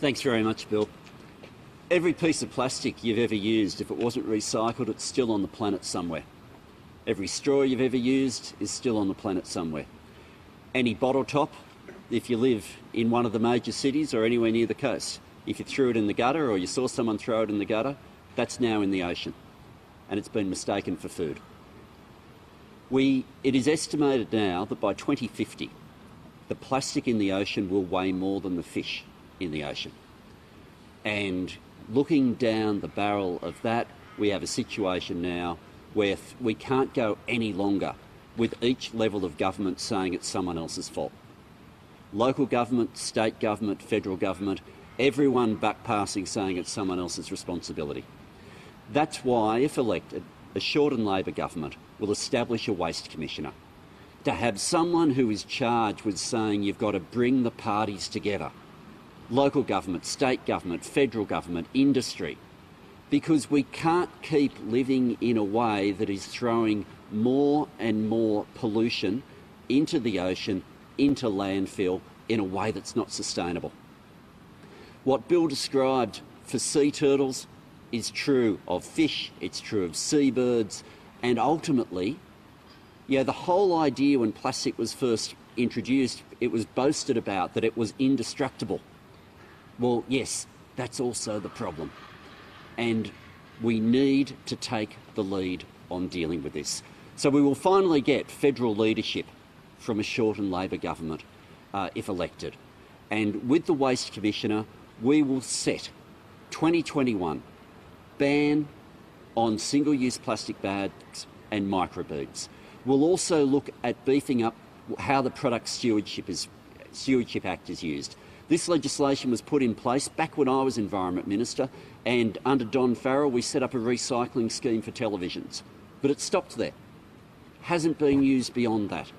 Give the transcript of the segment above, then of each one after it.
Thanks very much, Bill. Every piece of plastic you've ever used, if it wasn't recycled, it's still on the planet somewhere. Every straw you've ever used is still on the planet somewhere. Any bottle top, if you live in one of the major cities or anywhere near the coast, if you threw it in the gutter or you saw someone throw it in the gutter, that's now in the ocean, and it's been mistaken for food. It is estimated now that by 2050, the plastic in the ocean will weigh more than the fish in the ocean. And looking down the barrel of that, we have a situation now where we can't go any longer with each level of government saying it's someone else's fault. Local government, state government, federal government, everyone backpassing saying it's someone else's responsibility. That's why, if elected, a Shorten Labor government will establish a waste commissioner, to have someone who is charged with saying you've got to bring the parties together, local government, state government, federal government, industry, because we can't keep living in a way that is throwing more and more pollution into the ocean, into landfill, in a way that's not sustainable. What Bill described for sea turtles is true of fish, it's true of seabirds, and ultimately, the whole idea when plastic was first introduced, it was boasted about that it was indestructible. Well, yes, that's also the problem. And we need to take the lead on dealing with this. So we will finally get federal leadership from a Shorten Labor government if elected. And with the Waste Commissioner, we will set 2021 ban on single-use plastic bags and microbeads. We'll also look at beefing up how the Product Stewardship Act is used. This legislation was put in place back when I was Environment Minister, and under Don Farrell we set up a recycling scheme for televisions. But it stopped there. Hasn't been used beyond that.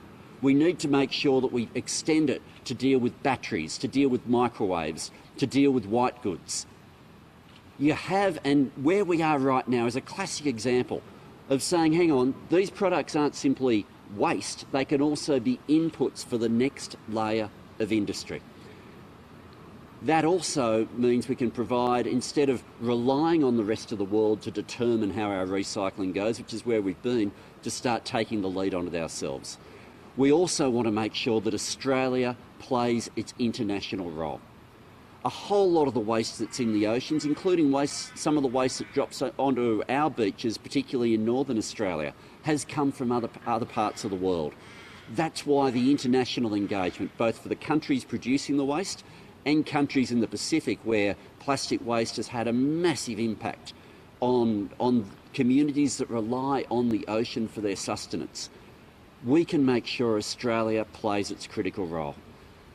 We need to make sure that we extend it to deal with batteries, to deal with microwaves, to deal with white goods. And where we are right now is a classic example of saying, hang on, these products aren't simply waste, they can also be inputs for the next layer of industry. That also means we can provide, instead of relying on the rest of the world to determine how our recycling goes, which is where we've been, to start taking the lead on it ourselves. We also want to make sure that Australia plays its international role. A whole lot of the waste that's in the oceans, including some of the waste that drops onto our beaches, particularly in northern Australia, has come from other parts of the world. That's why the international engagement, both for the countries producing the waste and countries in the Pacific where plastic waste has had a massive impact on communities that rely on the ocean for their sustenance, we can make sure Australia plays its critical role.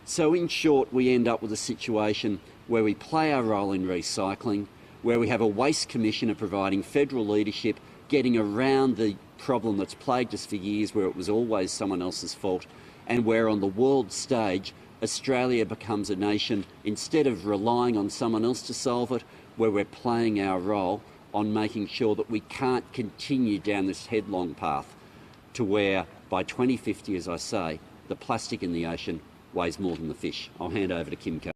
So in short, we end up with a situation where we play our role in recycling, where we have a waste commissioner providing federal leadership, getting around the problem that's plagued us for years, where it was always someone else's fault, and where on the world stage, Australia becomes a nation, instead of relying on someone else to solve it, where we're playing our role on making sure that we can't continue down this headlong path to where, by 2050, as I say, the plastic in the ocean weighs more than the fish. I'll hand over to Kim.